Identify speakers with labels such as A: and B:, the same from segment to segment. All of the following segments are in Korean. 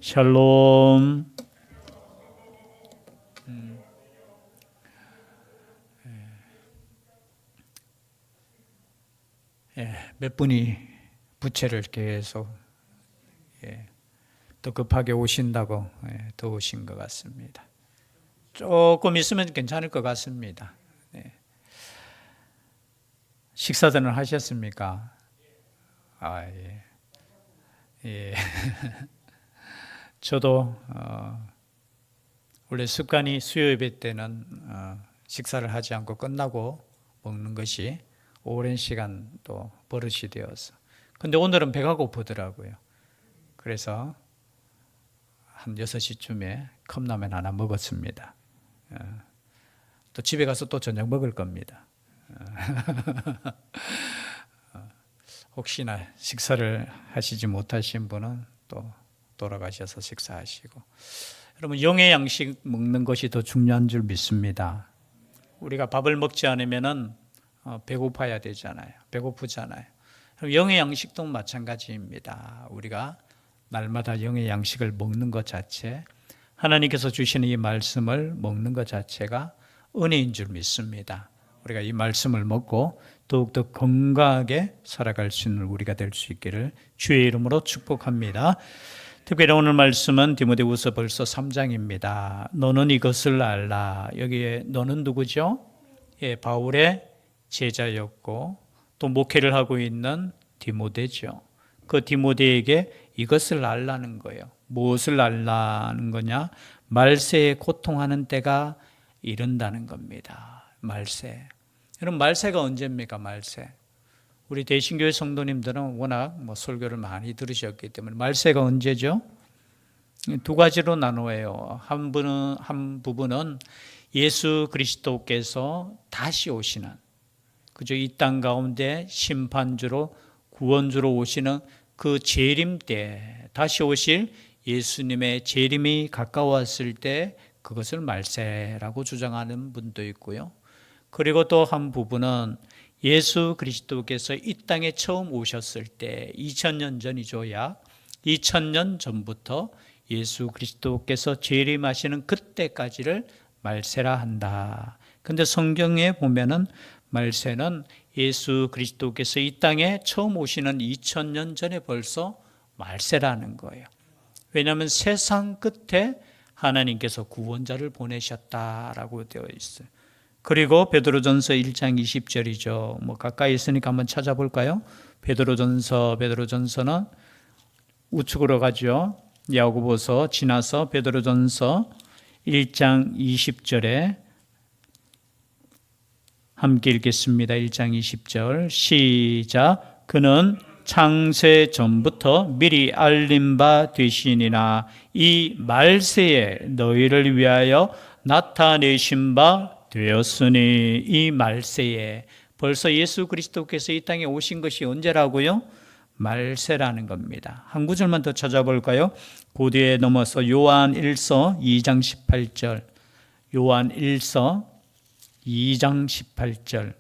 A: 샬롬. 몇 분이 부채를 계속 더 급하게 오신다고 더 오신 것 같습니다. 조금 있으면 괜찮을 것 같습니다. 식사들은 하셨습니까? 예. 저도 원래 습관이 수요 예배 때는 식사를 하지 않고 끝나고 먹는 것이 오랜 시간 또 버릇이 되어서. 근데 오늘은 배가 고프더라고요. 그래서 한 6시쯤에 컵라면 하나 먹었습니다. 또 집에 가서 또 저녁 먹을 겁니다. 혹시나 식사를 하시지 못하신 분은 또 돌아가셔서 식사하시고. 여러분, 영의 양식 먹는 것이 더 중요한 줄 믿습니다. 우리가 밥을 먹지 않으면은 배고파야 되잖아요. 배고프잖아요. 영의 양식도 마찬가지입니다. 우리가 날마다 영의 양식을 먹는 것 자체, 하나님께서 주시는 이 말씀을 먹는 것 자체가 은혜인 줄 믿습니다. 우리가 이 말씀을 먹고 더욱더 건강하게 살아갈 수 있는 우리가 될 수 있기를 주의 이름으로 축복합니다. 특별히 오늘 말씀은 디모데후서 벌써 3장입니다. 너는 이것을 알라. 여기에 너는 누구죠? 바울의 제자였고 또 목회를 하고 있는 디모데죠. 그 디모데에게 이것을 알라는 거예요. 무엇을 알라는 거냐? 말세에 고통하는 때가 이른다는 겁니다. 말세. 여러분, 말세가 언제입니까? 말세. 우리 대신교회 성도님들은 워낙 설교를 많이 들으셨기 때문에 말세가 언제죠? 두 가지로 나누어요. 한 부분은 예수 그리스도께서 다시 오시는, 그죠? 이 땅 가운데 심판주로 구원주로 오시는 그 재림 때, 다시 오실 예수님의 재림이 가까웠을 때 그것을 말세라고 주장하는 분도 있고요. 그리고 또 한 부분은 예수 그리스도께서 이 땅에 처음 오셨을 때 2000년 전이죠. 약 2000년 전부터 예수 그리스도께서 재림하시는 그때까지를 말세라 한다. 근데 성경에 보면은 말세는 예수 그리스도께서 이 땅에 처음 오시는 2000년 전에 벌써 말세라는 거예요. 왜냐하면 세상 끝에 하나님께서 구원자를 보내셨다라고 되어 있어요. 그리고 베드로전서 1장 20절이죠. 가까이 있으니까 한번 찾아볼까요? 베드로전서는 우측으로 가죠. 야고보서 지나서 베드로전서 1장 20절에 함께 읽겠습니다. 1장 20절 시작. 그는 창세 전부터 미리 알림 바 되시니나 이 말세에 너희를 위하여 나타내신 바 되었으니. 이 말세에 벌써 예수 그리스도께서 이 땅에 오신 것이 언제라고요? 말세라는 겁니다. 한 구절만 더 찾아볼까요? 그 뒤에 넘어서 요한 1서 2장 18절 요한 1서 2장 18절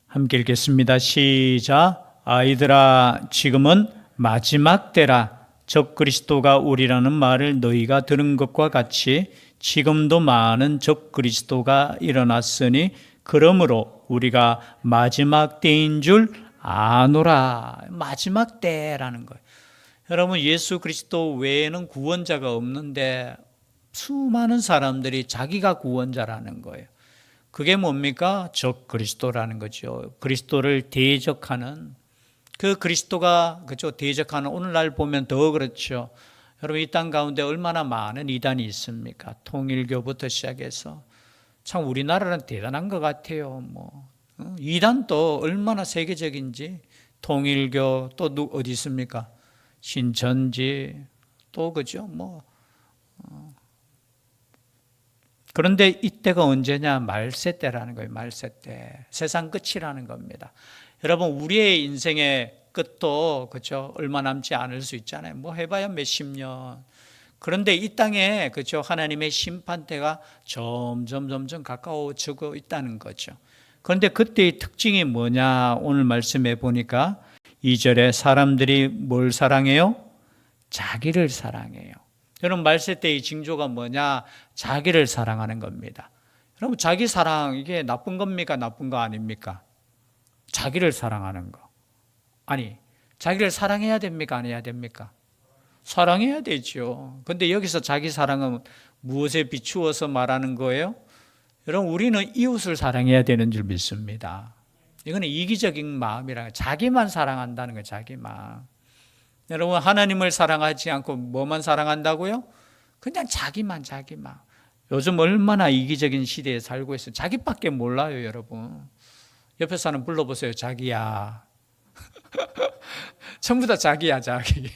A: 함께 읽겠습니다. 시작. 아이들아, 지금은 마지막 때라. 적 그리스도가 오리라는 말을 너희가 들은 것과 같이 지금도 많은 적 그리스도가 일어났으니 그러므로 우리가 마지막 때인 줄 아노라. 마지막 때라는 거예요. 여러분, 예수 그리스도 외에는 구원자가 없는데 수많은 사람들이 자기가 구원자라는 거예요. 그게 뭡니까? 적 그리스도라는 거죠. 그리스도를 대적하는, 그 그리스도가 그죠? 대적하는, 오늘날 보면 더 그렇죠. 여러분, 이 땅 가운데 얼마나 많은 이단이 있습니까? 통일교부터 시작해서 참 우리나라는 대단한 것 같아요. 이단도 얼마나 세계적인지. 통일교 또 어디 있습니까? 신천지 또 그죠? 그런데 이때가 언제냐? 말세 때라는 거예요. 말세 때. 세상 끝이라는 겁니다. 여러분, 우리의 인생의 끝도 그죠? 얼마 남지 않을 수 있잖아요. 해봐야 몇십 년. 그런데 이 땅에 그죠? 하나님의 심판 때가 점점 가까워지고 있다는 거죠. 그런데 그때의 특징이 뭐냐? 오늘 말씀해 보니까 2절에 사람들이 뭘 사랑해요? 자기를 사랑해요. 여러분 말세 때의 징조가 뭐냐? 자기를 사랑하는 겁니다. 여러분 자기 사랑 이게 나쁜 겁니까? 나쁜 거 아닙니까? 자기를 사랑하는 거. 아니 자기를 사랑해야 됩니까? 안 해야 됩니까? 사랑해야 되죠. 근데 여기서 자기 사랑은 무엇에 비추어서 말하는 거예요? 여러분 우리는 이웃을 사랑해야 되는 줄 믿습니다. 이거는 이기적인 마음이라 자기만 사랑한다는 거예요. 자기만. 여러분 하나님을 사랑하지 않고 뭐만 사랑한다고요? 그냥 자기만. 요즘 얼마나 이기적인 시대에 살고 있어요. 자기밖에 몰라요. 여러분 옆에 사람 불러보세요. 자기야. 전부 다 자기야. 자기.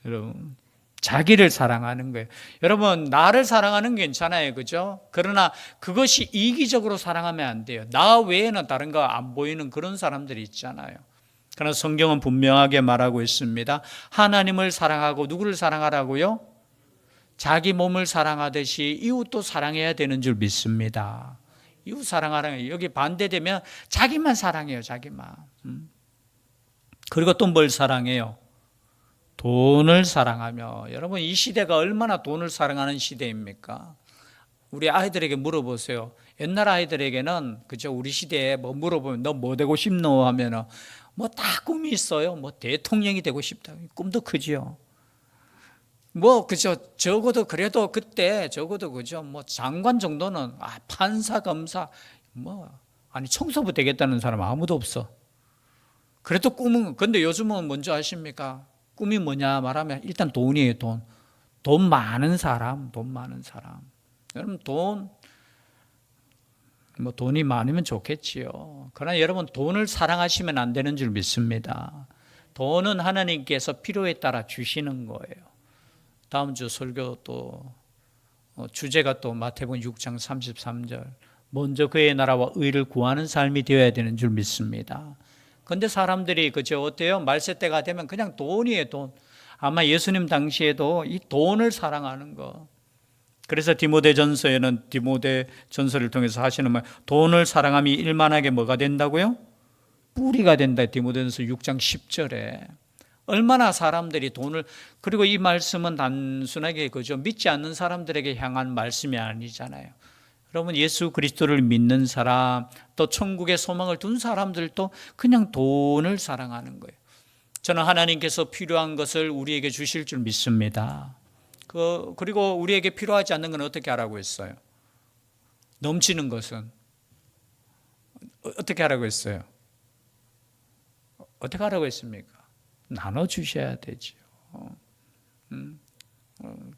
A: 여러분 자기를 사랑하는 거예요. 여러분 나를 사랑하는 게 괜찮아요. 그죠? 그러나 그것이 이기적으로 사랑하면 안 돼요. 나 외에는 다른 거 안 보이는 그런 사람들이 있잖아요. 그러나 성경은 분명하게 말하고 있습니다. 하나님을 사랑하고 누구를 사랑하라고요? 자기 몸을 사랑하듯이 이웃도 사랑해야 되는 줄 믿습니다. 이웃 사랑하라는 거예요. 여기 반대되면 자기만 사랑해요. 자기만. 그리고 또 뭘 사랑해요? 돈을 사랑하며. 여러분 이 시대가 얼마나 돈을 사랑하는 시대입니까? 우리 아이들에게 물어보세요. 옛날 아이들에게는 그죠? 우리 시대에 뭐 물어보면 너 뭐 되고 싶노 하면은 뭐 다 꿈이 있어요. 뭐 대통령이 되고 싶다. 꿈도 크지요. 뭐 그죠? 적어도 그래도 그때 적어도 그죠? 뭐 장관 정도는 판사 검사 뭐 아니 청소부 되겠다는 사람 아무도 없어. 그래도 꿈은 근데 요즘은 뭔지 아십니까? 꿈이 뭐냐 말하면 일단 돈이에요. 돈 많은 사람. 여러분 돈이 많으면 좋겠지요. 그러나 여러분 돈을 사랑하시면 안 되는 줄 믿습니다. 돈은 하나님께서 필요에 따라 주시는 거예요. 다음 주 설교 또 주제가 또 마태복음 6장 33절 먼저 그의 나라와 의를 구하는 삶이 되어야 되는 줄 믿습니다. 그런데 사람들이 그저 어때요? 말세 때가 되면 그냥 돈이에요. 돈. 아마 예수님 당시에도 이 돈을 사랑하는 거. 그래서 디모데전서에는 디모데전서를 통해서 하시는 말 돈을 사랑함이 일만하게 뭐가 된다고요? 뿌리가 된다. 디모데전서 6장 10절에 얼마나 사람들이 돈을 그리고 이 말씀은 단순하게 그죠 믿지 않는 사람들에게 향한 말씀이 아니잖아요. 여러분 예수 그리스도를 믿는 사람 또 천국의 소망을 둔 사람들도 그냥 돈을 사랑하는 거예요. 저는 하나님께서 필요한 것을 우리에게 주실 줄 믿습니다. 그리고 우리에게 필요하지 않는 건 어떻게 하라고 했어요? 넘치는 것은 어떻게 하라고 했어요? 어떻게 하라고 했습니까? 나눠주셔야 되죠.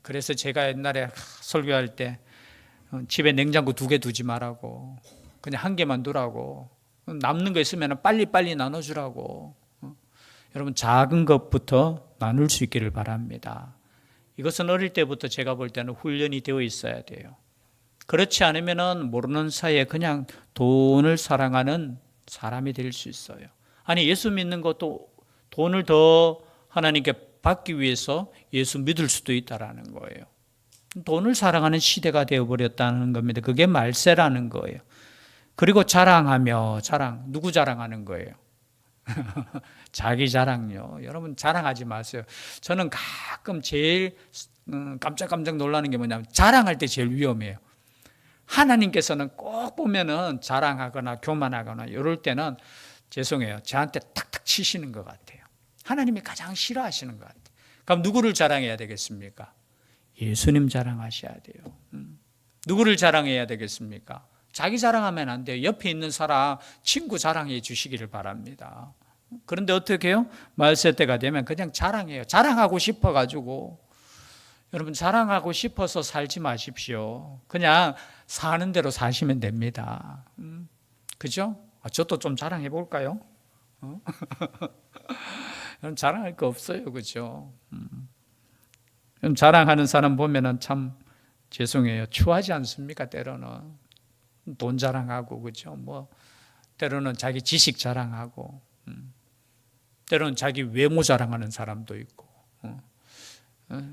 A: 그래서 제가 옛날에 설교할 때 집에 냉장고 2개 두지 말라고 그냥 1개만 두라고 남는 거 있으면 빨리 나눠주라고. 여러분 작은 것부터 나눌 수 있기를 바랍니다. 이것은 어릴 때부터 제가 볼 때는 훈련이 되어 있어야 돼요. 그렇지 않으면 모르는 사이에 그냥 돈을 사랑하는 사람이 될 수 있어요. 아니 예수 믿는 것도 돈을 더 하나님께 받기 위해서 예수 믿을 수도 있다라는 거예요. 돈을 사랑하는 시대가 되어버렸다는 겁니다. 그게 말세라는 거예요. 그리고 자랑하며 누구 자랑하는 거예요? 자기 자랑요. 여러분 자랑하지 마세요. 저는 가끔 제일 깜짝 놀라는 게 뭐냐면 자랑할 때 제일 위험해요. 하나님께서는 꼭 보면은 자랑하거나 교만하거나 이럴 때는 죄송해요. 저한테 탁탁 치시는 것 같아요. 하나님이 가장 싫어하시는 것 같아요. 그럼 누구를 자랑해야 되겠습니까? 예수님 자랑하셔야 돼요. 누구를 자랑해야 되겠습니까? 자기 자랑하면 안 돼요. 옆에 있는 사람, 친구 자랑해 주시기를 바랍니다. 그런데 어떻게 해요? 말세 때가 되면 그냥 자랑해요. 자랑하고 싶어가지고. 여러분 자랑하고 싶어서 살지 마십시오. 그냥 사는 대로 사시면 됩니다. 그죠? 저도 좀 자랑해 볼까요? 자랑할 거 없어요. 그죠? 자랑하는 사람 보면은 참 죄송해요. 추하지 않습니까? 때로는 돈 자랑하고 그죠? 뭐 때로는 자기 지식 자랑하고 때로는 자기 외모 자랑하는 사람도 있고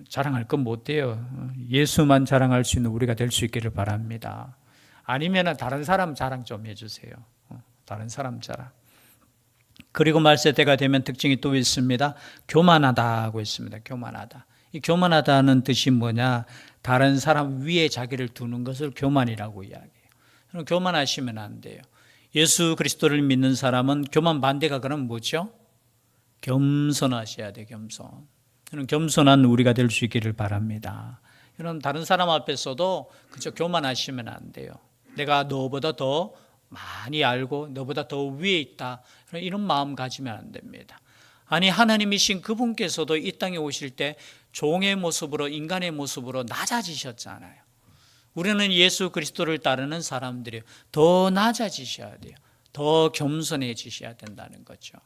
A: 자랑할 건 못 돼요. 예수만 자랑할 수 있는 우리가 될 수 있기를 바랍니다. 아니면은 다른 사람 자랑 좀 해주세요. 다른 사람 자랑. 그리고 말세때가 되면 특징이 또 있습니다. 교만하다고 있습니다. 교만하다. 이 교만하다는 뜻이 뭐냐? 다른 사람 위에 자기를 두는 것을 교만이라고 이야기해요. 그럼 교만하시면 안 돼요. 예수 그리스도를 믿는 사람은 교만 반대가 그럼 뭐죠? 겸손하셔야 돼요. 겸손. 저는 겸손한 우리가 될 수 있기를 바랍니다. 여러분 다른 사람 앞에서도 그저 교만하시면 안 돼요. 내가 너보다 더 많이 알고 너보다 더 위에 있다. 이런 마음 가지면 안 됩니다. 아니 하나님이신 그분께서도 이 땅에 오실 때 종의 모습으로 인간의 모습으로 낮아지셨잖아요. 우리는 예수 그리스도를 따르는 사람들이 더 낮아지셔야 돼요. 더 겸손해지셔야 된다는 거죠.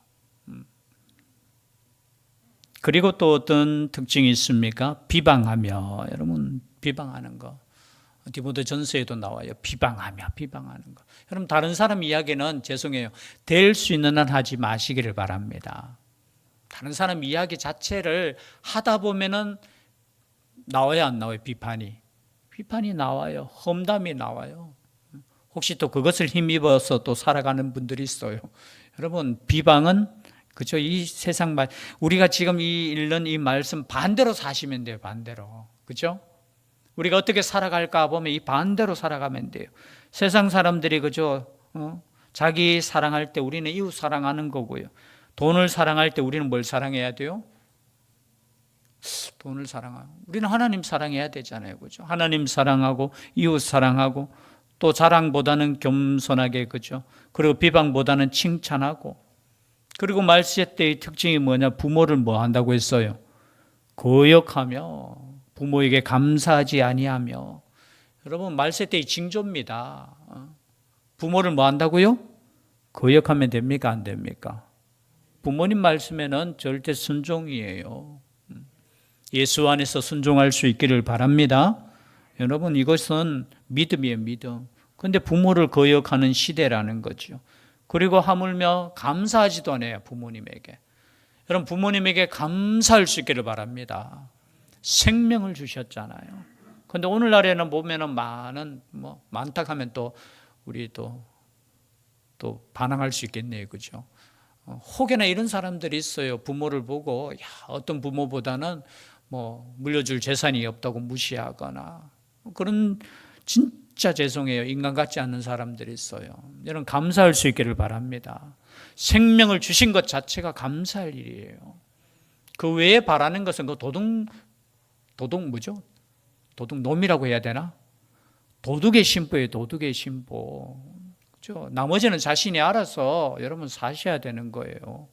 A: 그리고 또 어떤 특징이 있습니까? 비방하며. 여러분 비방하는 거. 디모데 전서에도 나와요. 비방하며 비방하는 거. 여러분 다른 사람 이야기는 죄송해요. 될 수 있는 한 하지 마시기를 바랍니다. 다른 사람 이야기 자체를 하다 보면은 나와요 안 나와요? 비판이 나와요. 험담이 나와요. 혹시 또 그것을 힘입어서 또 살아가는 분들이 있어요. 여러분 비방은 그죠? 이 세상 말 우리가 지금 읽는 이 말씀 반대로 사시면 돼요. 반대로. 그죠? 우리가 어떻게 살아갈까 보면 이 반대로 살아가면 돼요. 세상 사람들이 그죠? 자기 사랑할 때 우리는 이웃 사랑하는 거고요. 돈을 사랑할 때 우리는 뭘 사랑해야 돼요? 돈을 사랑하고. 우리는 하나님 사랑해야 되잖아요. 그죠? 하나님 사랑하고 이웃 사랑하고 또 자랑보다는 겸손하게 그죠? 그리고 비방보다는 칭찬하고 그리고 말세 때의 특징이 뭐냐? 부모를 뭐 한다고 했어요? 거역하며 부모에게 감사하지 아니하며. 여러분 말세 때의 징조입니다. 부모를 뭐 한다고요? 거역하면 됩니까? 안 됩니까? 부모님 말씀에는 절대 순종이에요. 예수 안에서 순종할 수 있기를 바랍니다. 여러분 이것은 믿음이에요. 믿음. 그런데 부모를 거역하는 시대라는 거죠. 그리고 하물며 감사하지도 않아요. 부모님에게. 여러분 부모님에게 감사할 수 있기를 바랍니다. 생명을 주셨잖아요. 그런데 오늘날에는 보면은 많다 하면 또 우리 또 반항할 수 있겠네요. 그죠? 혹여나 이런 사람들이 있어요. 부모를 보고 어떤 부모보다는 물려줄 재산이 없다고 무시하거나 그런 진짜 죄송해요. 인간 같지 않은 사람들이 있어요. 여러분 감사할 수 있기를 바랍니다. 생명을 주신 것 자체가 감사할 일이에요. 그 외에 바라는 것은 그 뭐죠? 도둑놈이라고 해야 되나? 도둑의 심보예요. 도둑의 심보. 그렇죠? 나머지는 자신이 알아서 여러분 사셔야 되는 거예요.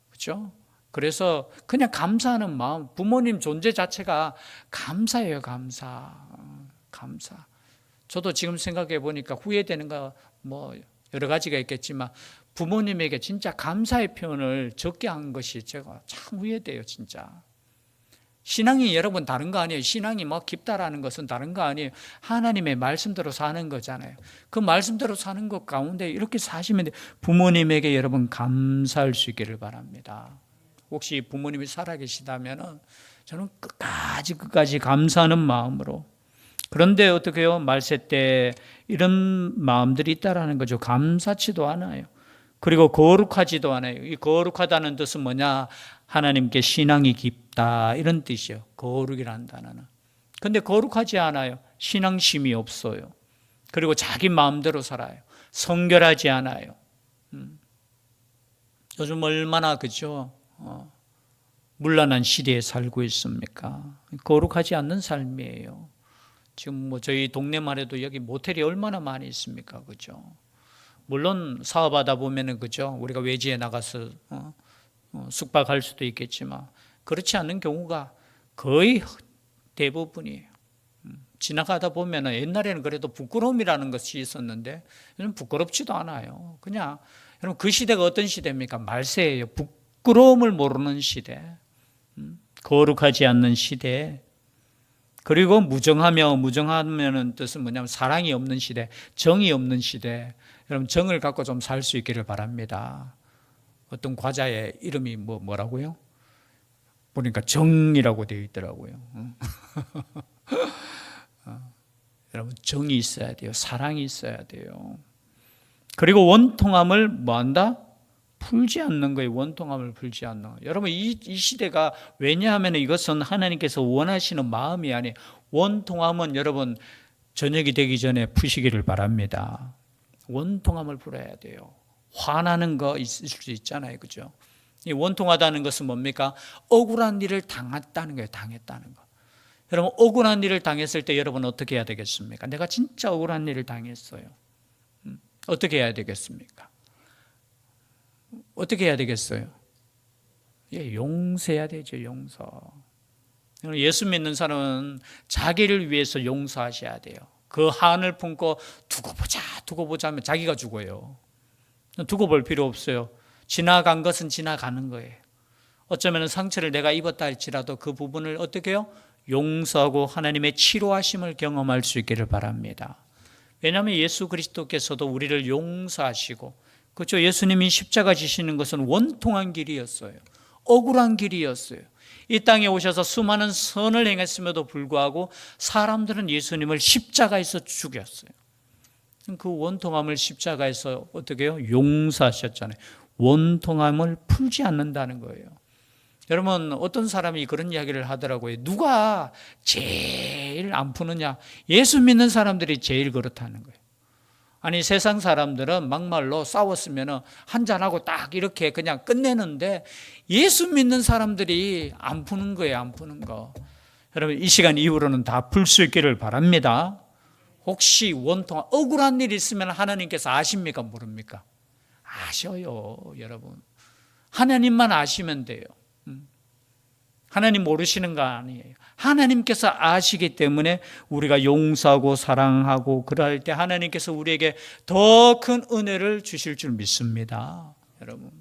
A: 그렇죠? 그래서 그냥 감사하는 마음, 부모님 존재 자체가 감사예요. 감사. 저도 지금 생각해 보니까 후회되는 거 여러 가지가 있겠지만 부모님에게 진짜 감사의 표현을 적게 한 것이 제가 참 후회돼요. 진짜. 신앙이 여러분 다른 거 아니에요. 신앙이 깊다라는 것은 다른 거 아니에요. 하나님의 말씀대로 사는 거잖아요. 그 말씀대로 사는 것 가운데 이렇게 사시면 돼요. 부모님에게 여러분 감사할 수 있기를 바랍니다. 혹시 부모님이 살아계시다면 저는 끝까지 감사하는 마음으로. 그런데 어떻게 해요? 말세 때 이런 마음들이 있다라는 거죠. 감사치도 않아요. 그리고 거룩하지도 않아요. 이 거룩하다는 뜻은 뭐냐? 하나님께 신앙이 깊다 이런 뜻이에요. 거룩이라는 단어는. 그런데 거룩하지 않아요. 신앙심이 없어요. 그리고 자기 마음대로 살아요. 성결하지 않아요. 요즘 얼마나 그죠? 문란한 시대에 살고 있습니까? 거룩하지 않는 삶이에요. 지금 저희 동네만 해도 여기 모텔이 얼마나 많이 있습니까? 그죠? 물론 사업하다 보면은 그죠? 우리가 외지에 나가서 숙박할 수도 있겠지만 그렇지 않은 경우가 거의 대부분이에요. 지나가다 보면은 옛날에는 그래도 부끄러움이라는 것이 있었는데 요즘 부끄럽지도 않아요. 그냥 여러분 그 시대가 어떤 시대입니까? 말세예요. 부끄러움을 모르는 시대. 거룩하지 않는 시대. 그리고 무정하면은 뜻은 뭐냐면 사랑이 없는 시대, 정이 없는 시대. 여러분 정을 갖고 좀 살 수 있기를 바랍니다. 어떤 과자의 이름이 뭐라고요? 보니까 정이라고 되어 있더라고요. 여러분 정이 있어야 돼요. 사랑이 있어야 돼요. 그리고 원통함을 뭐한다? 풀지 않는 거예요. 원통함을 풀지 않는 거예요. 여러분 이 시대가 왜냐하면 이것은 하나님께서 원하시는 마음이 아니에요. 원통함은 여러분 저녁이 되기 전에 푸시기를 바랍니다. 원통함을 풀어야 돼요. 화나는 거 있을 수 있잖아요. 그죠? 이 원통하다는 것은 뭡니까? 억울한 일을 당했다는 거예요. 당했다는 거. 여러분 억울한 일을 당했을 때 여러분 어떻게 해야 되겠습니까? 내가 진짜 억울한 일을 당했어요. 어떻게 해야 되겠습니까? 어떻게 해야 되겠어요? 용서해야 되죠. 용서. 예수 믿는 사람은 자기를 위해서 용서하셔야 돼요. 그 한을 품고 두고 보자 하면 자기가 죽어요. 두고 볼 필요 없어요. 지나간 것은 지나가는 거예요. 어쩌면 상처를 내가 입었다 할지라도 그 부분을 어떻게 해요? 용서하고 하나님의 치료하심을 경험할 수 있기를 바랍니다. 왜냐하면 예수 그리스도께서도 우리를 용서하시고, 그렇죠? 예수님이 십자가 지시는 것은 원통한 길이었어요. 억울한 길이었어요. 이 땅에 오셔서 수많은 선을 행했음에도 불구하고 사람들은 예수님을 십자가에서 죽였어요. 그 원통함을 십자가에서 어떻게 해요? 용서하셨잖아요. 원통함을 풀지 않는다는 거예요. 여러분 어떤 사람이 그런 이야기를 하더라고요. 누가 제일 안 푸느냐? 예수 믿는 사람들이 제일 그렇다는 거예요. 아니 세상 사람들은 막말로 싸웠으면 한잔하고 딱 이렇게 그냥 끝내는데 예수 믿는 사람들이 안 푸는 거예요. 안 푸는 거. 여러분 이 시간 이후로는 다 풀 수 있기를 바랍니다. 혹시 원통한 억울한 일이 있으면 하나님께서 아십니까? 모릅니까? 아셔요. 여러분 하나님만 아시면 돼요. 하나님 모르시는 거 아니에요. 하나님께서 아시기 때문에 우리가 용서하고 사랑하고 그럴 때 하나님께서 우리에게 더 큰 은혜를 주실 줄 믿습니다. 여러분.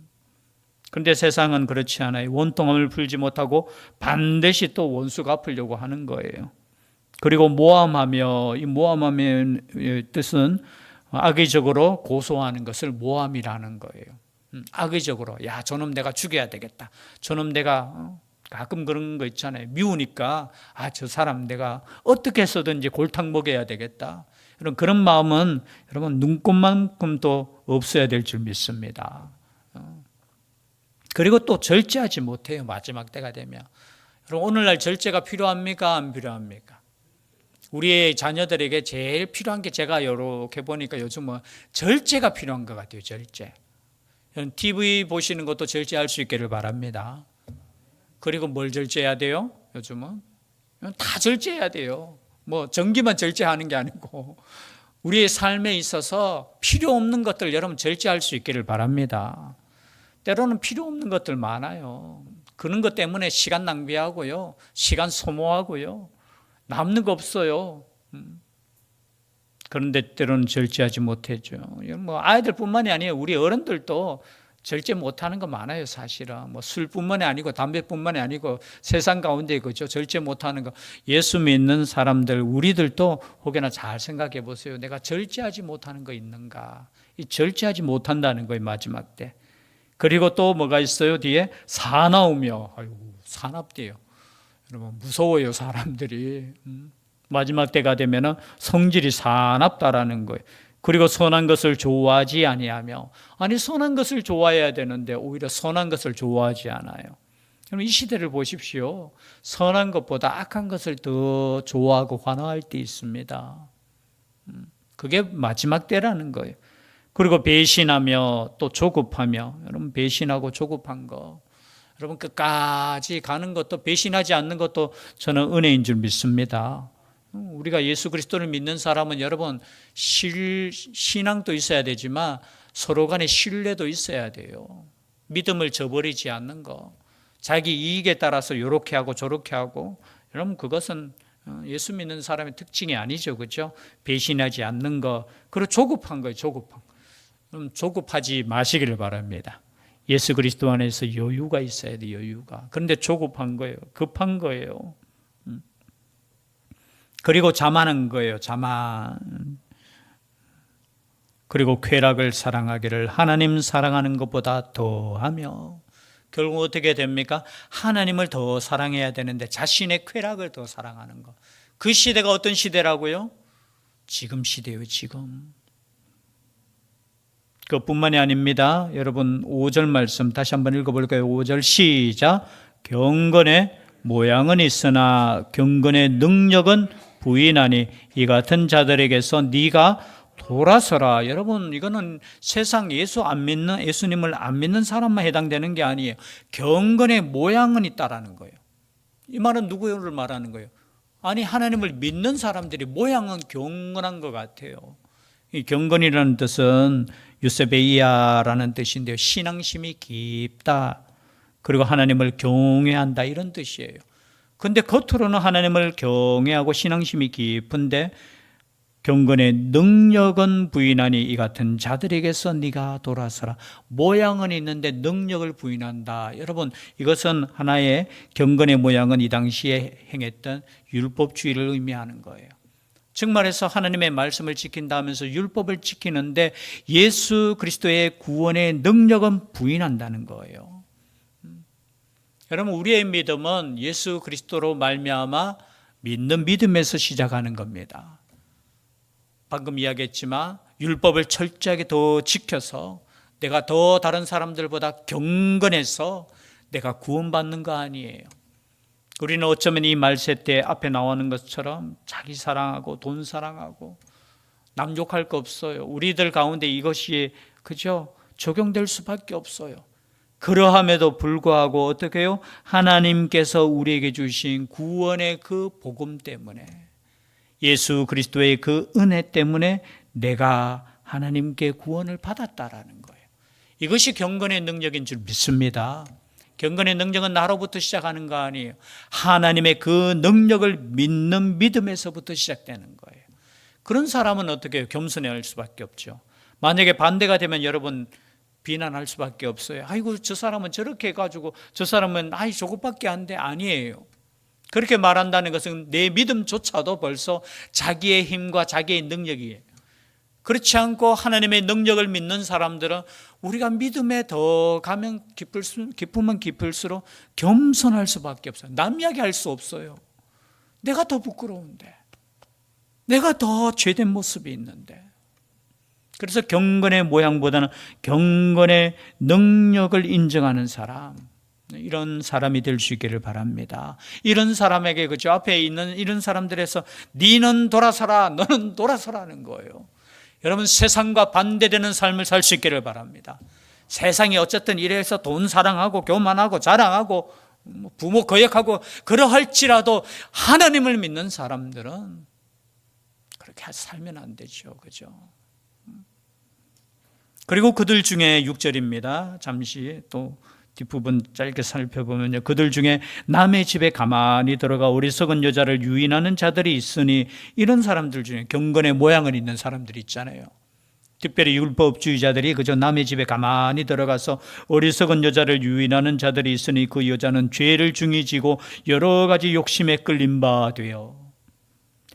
A: 그런데 세상은 그렇지 않아요. 원통함을 풀지 못하고 반드시 또 원수 갚으려고 하는 거예요. 그리고 모함하며, 이 모함함의 뜻은 악의적으로 고소하는 것을 모함이라는 거예요. 악의적으로 야 저놈 내가 죽여야 되겠다. 저놈 내가 가끔 그런 거 있잖아요. 미우니까 저 사람 내가 어떻게 해서든지 골탕 먹여야 되겠다. 그런 마음은 여러분 눈꽃만큼도 없어야 될 줄 믿습니다. 그리고 또 절제하지 못해요. 마지막 때가 되면. 여러분 오늘날 절제가 필요합니까? 안 필요합니까? 우리의 자녀들에게 제일 필요한 게 제가 이렇게 보니까 요즘은 절제가 필요한 것 같아요. 절제. TV 보시는 것도 절제할 수 있기를 바랍니다. 그리고 뭘 절제해야 돼요? 요즘은 다 절제해야 돼요. 뭐 전기만 절제하는 게 아니고 우리의 삶에 있어서 필요 없는 것들 여러분 절제할 수 있기를 바랍니다. 때로는 필요 없는 것들 많아요. 그런 것 때문에 시간 낭비하고요, 시간 소모하고요, 남는 거 없어요. 그런데 때로는 절제하지 못하죠. 뭐 아이들뿐만이 아니에요. 우리 어른들도 절제 못하는 거 많아요. 사실은 뭐 술뿐만이 아니고 담배뿐만이 아니고 세상 가운데 그죠 절제 못하는 거. 예수 믿는 사람들 우리들도 혹여나 잘 생각해 보세요. 내가 절제하지 못하는 거 있는가? 이 절제하지 못한다는 거예요. 마지막 때. 그리고 또 뭐가 있어요? 뒤에 사나우며. 아이고 사납대요. 여러분 무서워요 사람들이. 마지막 때가 되면은 성질이 사납다라는 거예요. 그리고 선한 것을 좋아하지 아니하며, 아니 선한 것을 좋아해야 되는데 오히려 선한 것을 좋아하지 않아요. 그럼 이 시대를 보십시오. 선한 것보다 악한 것을 더 좋아하고 환호할 때 있습니다. 그게 마지막 때라는 거예요. 그리고 배신하며 또 조급하며, 여러분 배신하고 조급한 거, 여러분 끝까지 가는 것도 배신하지 않는 것도 저는 은혜인 줄 믿습니다. 우리가 예수 그리스도를 믿는 사람은 여러분 신앙도 있어야 되지만 서로 간에 신뢰도 있어야 돼요. 믿음을 저버리지 않는 거, 자기 이익에 따라서 이렇게 하고 저렇게 하고, 여러분 그것은 예수 믿는 사람의 특징이 아니죠. 그렇죠? 배신하지 않는 거, 그리고 조급한 거예요. 조급한 거. 그럼 조급하지 마시기를 바랍니다. 예수 그리스도 안에서 여유가 있어야 돼요. 여유가. 그런데 조급한 거예요. 급한 거예요. 그리고 자만한 거예요. 자만. 그리고 쾌락을 사랑하기를 하나님 사랑하는 것보다 더하며, 결국 어떻게 됩니까? 하나님을 더 사랑해야 되는데 자신의 쾌락을 더 사랑하는 것. 그 시대가 어떤 시대라고요? 지금 시대예요. 지금. 그뿐만이 아닙니다. 여러분 5절 말씀 다시 한번 읽어볼까요? 5절 시작. 경건의 모양은 있으나 경건의 능력은 부인하니 이 같은 자들에게서 네가 돌아서라. 여러분 이거는 세상 예수님을 안 믿는 사람만 해당되는 게 아니에요. 경건의 모양은 있다라는 거예요. 이 말은 누구를 말하는 거예요? 아니 하나님을 믿는 사람들이 모양은 경건한 것 같아요. 이 경건이라는 뜻은 유세베이아라는 뜻인데요. 신앙심이 깊다. 그리고 하나님을 경외한다 이런 뜻이에요. 그런데 겉으로는 하나님을 경외하고 신앙심이 깊은데 경건의 능력은 부인하니 이 같은 자들에게서 네가 돌아서라. 모양은 있는데 능력을 부인한다. 여러분 이것은 하나의 경건의 모양은 이 당시에 행했던 율법주의를 의미하는 거예요. 즉 말해서 하나님의 말씀을 지킨다 하면서 율법을 지키는데 예수 그리스도의 구원의 능력은 부인한다는 거예요. 여러분 우리의 믿음은 예수 그리스도로 말미암아 믿는 믿음에서 시작하는 겁니다. 방금 이야기했지만 율법을 철저하게 더 지켜서 내가 더 다른 사람들보다 경건해서 내가 구원받는 거 아니에요. 우리는 어쩌면 이 말세 때 앞에 나오는 것처럼 자기 사랑하고 돈 사랑하고 남 욕할 거 없어요. 우리들 가운데 이것이 그죠? 적용될 수밖에 없어요. 그러함에도 불구하고 어떻게 해요? 하나님께서 우리에게 주신 구원의 그 복음 때문에 예수 그리스도의 그 은혜 때문에 내가 하나님께 구원을 받았다라는 거예요. 이것이 경건의 능력인 줄 믿습니다. 경건의 능력은 나로부터 시작하는 거 아니에요. 하나님의 그 능력을 믿는 믿음에서부터 시작되는 거예요. 그런 사람은 어떻게 해요? 겸손해야 할 수밖에 없죠. 만약에 반대가 되면 여러분 비난할 수밖에 없어요. 아이고 저 사람은 저렇게 해가지고 저 사람은 아이 저것밖에 안 돼. 아니에요. 그렇게 말한다는 것은 내 믿음조차도 벌써 자기의 힘과 자기의 능력이에요. 그렇지 않고 하나님의 능력을 믿는 사람들은 우리가 믿음에 더 가면 깊으면 깊을수록 겸손할 수밖에 없어요. 남 이야기할 수 없어요. 내가 더 부끄러운데, 내가 더 죄된 모습이 있는데. 그래서 경건의 모양보다는 경건의 능력을 인정하는 사람, 이런 사람이 될 수 있기를 바랍니다. 이런 사람에게 그죠? 앞에 있는 이런 사람들에서 니는 돌아서라, 너는 돌아서라는 거예요. 여러분 세상과 반대되는 삶을 살 수 있기를 바랍니다. 세상이 어쨌든 이래서 돈 사랑하고 교만하고 자랑하고 부모 거역하고 그러할지라도 하나님을 믿는 사람들은 그렇게 살면 안 되죠. 그죠? 그리고 그들 중에 6절입니다. 잠시 또 뒷부분 짧게 살펴보면요. 그들 중에 남의 집에 가만히 들어가 어리석은 여자를 유인하는 자들이 있으니 이런 사람들 중에 경건의 모양을 있는 사람들이 있잖아요. 특별히 율법주의자들이 그저 남의 집에 가만히 들어가서 어리석은 여자를 유인하는 자들이 있으니 그 여자는 죄를 중히 지고 여러 가지 욕심에 끌린 바 되어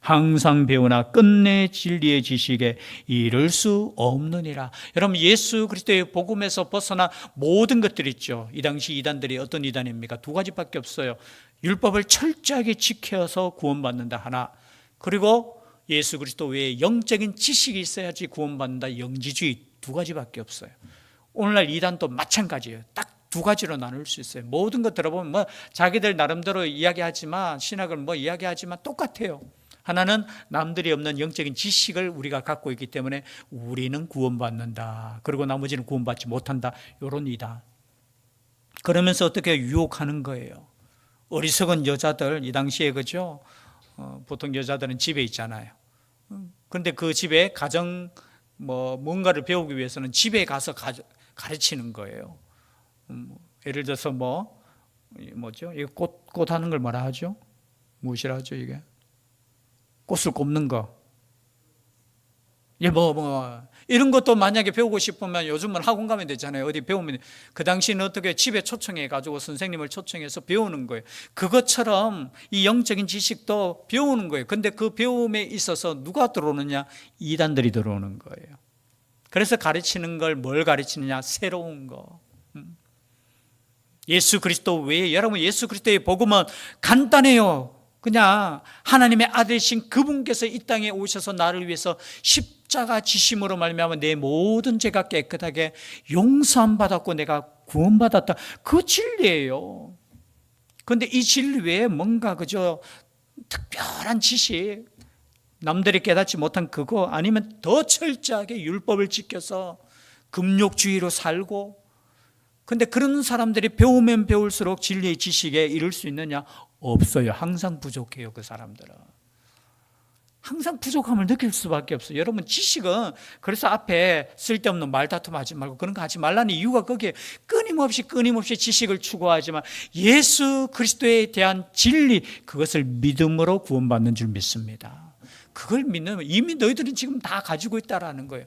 A: 항상 배우나 끝내 진리의 지식에 이를 수 없느니라. 여러분 예수 그리스도의 복음에서 벗어나 모든 것들이 있죠. 이 당시 이단들이 어떤 이단입니까? 두 가지밖에 없어요. 율법을 철저하게 지켜서 구원받는다 하나, 그리고 예수 그리스도 외에 영적인 지식이 있어야지 구원받는다, 영지주의. 두 가지밖에 없어요. 오늘날 이단도 마찬가지예요. 딱 두 가지로 나눌 수 있어요. 모든 것 들어보면 자기들 나름대로 이야기하지만, 신학을 이야기하지만 똑같아요. 하나는 남들이 없는 영적인 지식을 우리가 갖고 있기 때문에 우리는 구원받는다, 그리고 나머지는 구원받지 못한다, 이런 이다. 그러면서 어떻게 유혹하는 거예요. 어리석은 여자들, 이 당시에 그죠? 보통 여자들은 집에 있잖아요. 그런데 그 집에 가정 뭔가를 배우기 위해서는 집에 가서 가르치는 거예요. 예를 들어서 뭐죠? 이거 꽃 하는 걸 뭐라 하죠? 무엇이라 하죠 이게? 꽃을 꼽는 거. 이런 것도 만약에 배우고 싶으면 요즘은 학원 가면 되잖아요. 어디 배우면. 그 당시는 어떻게 집에 초청해가지고 선생님을 초청해서 배우는 거예요. 그것처럼 이 영적인 지식도 배우는 거예요. 근데 그 배움에 있어서 누가 들어오느냐? 이단들이 들어오는 거예요. 그래서 가르치는 걸 뭘 가르치느냐? 새로운 거. 예수 그리스도 외에, 여러분 예수 그리스도의 복음은 간단해요. 그냥 하나님의 아들이신 그분께서 이 땅에 오셔서 나를 위해서 십자가 지심으로 말미암아 내 모든 죄가 깨끗하게 용서함 받았고 내가 구원받았다. 그 진리예요. 그런데 이 진리 외에 뭔가 그저 특별한 지식, 남들이 깨닫지 못한 그거 아니면 더 철저하게 율법을 지켜서 금욕주의로 살고, 근데 그런 사람들이 배우면 배울수록 진리의 지식에 이를 수 있느냐? 없어요. 항상 부족해요. 그 사람들은 항상 부족함을 느낄 수밖에 없어요. 여러분, 지식은, 그래서 앞에 쓸데없는 말다툼 하지 말고 그런 거 하지 말라는 이유가 거기에 끊임없이 지식을 추구하지만 예수 그리스도에 대한 진리, 그것을 믿음으로 구원받는 줄 믿습니다. 그걸 믿으면 이미 너희들은 지금 다 가지고 있다라는 거예요.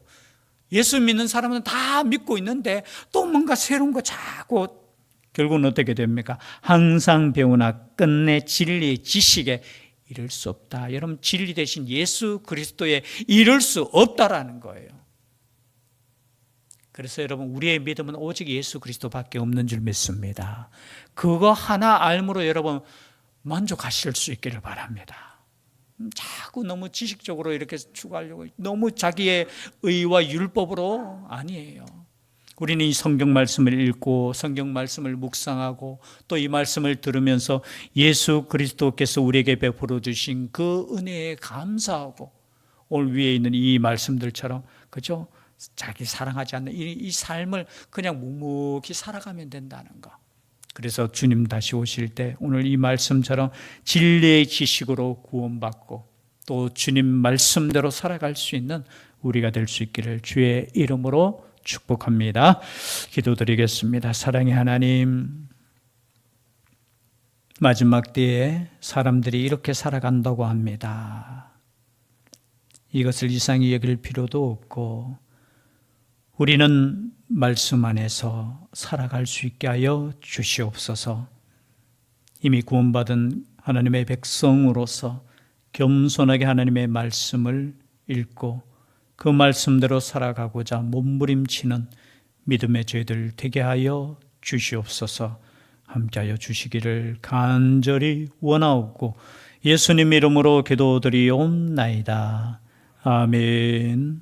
A: 예수 믿는 사람은 다 믿고 있는데 또 뭔가 새로운 거 자꾸, 결국은 어떻게 됩니까? 항상 배우나 끝내 진리의 지식에 이룰 수 없다. 여러분, 진리 대신 예수 그리스도에 이룰 수 없다라는 거예요. 그래서 여러분, 우리의 믿음은 오직 예수 그리스도밖에 없는 줄 믿습니다. 그거 하나 알므로 여러분 만족하실 수 있기를 바랍니다. 자꾸 너무 지식적으로 이렇게 추구하려고, 너무 자기의 의와 율법으로 아니에요. 우리는 이 성경 말씀을 읽고 성경 말씀을 묵상하고 또 이 말씀을 들으면서 예수 그리스도께서 우리에게 베풀어 주신 그 은혜에 감사하고 오늘 위에 있는 이 말씀들처럼, 그죠? 자기 사랑하지 않는 이 삶을 그냥 묵묵히 살아가면 된다는 거. 그래서 주님 다시 오실 때 오늘 이 말씀처럼 진리의 지식으로 구원받고 또 주님 말씀대로 살아갈 수 있는 우리가 될 수 있기를 주의 이름으로 축복합니다. 기도드리겠습니다. 사랑의 하나님, 마지막 때에 사람들이 이렇게 살아간다고 합니다. 이것을 이상히 여길 필요도 없고 우리는 말씀 안에서 살아갈 수 있게 하여 주시옵소서. 이미 구원받은 하나님의 백성으로서 겸손하게 하나님의 말씀을 읽고 그 말씀대로 살아가고자 몸부림치는 믿음의 저희들 되게 하여 주시옵소서. 함께하여 주시기를 간절히 원하옵고 예수님 이름으로 기도드리옵나이다. 아멘.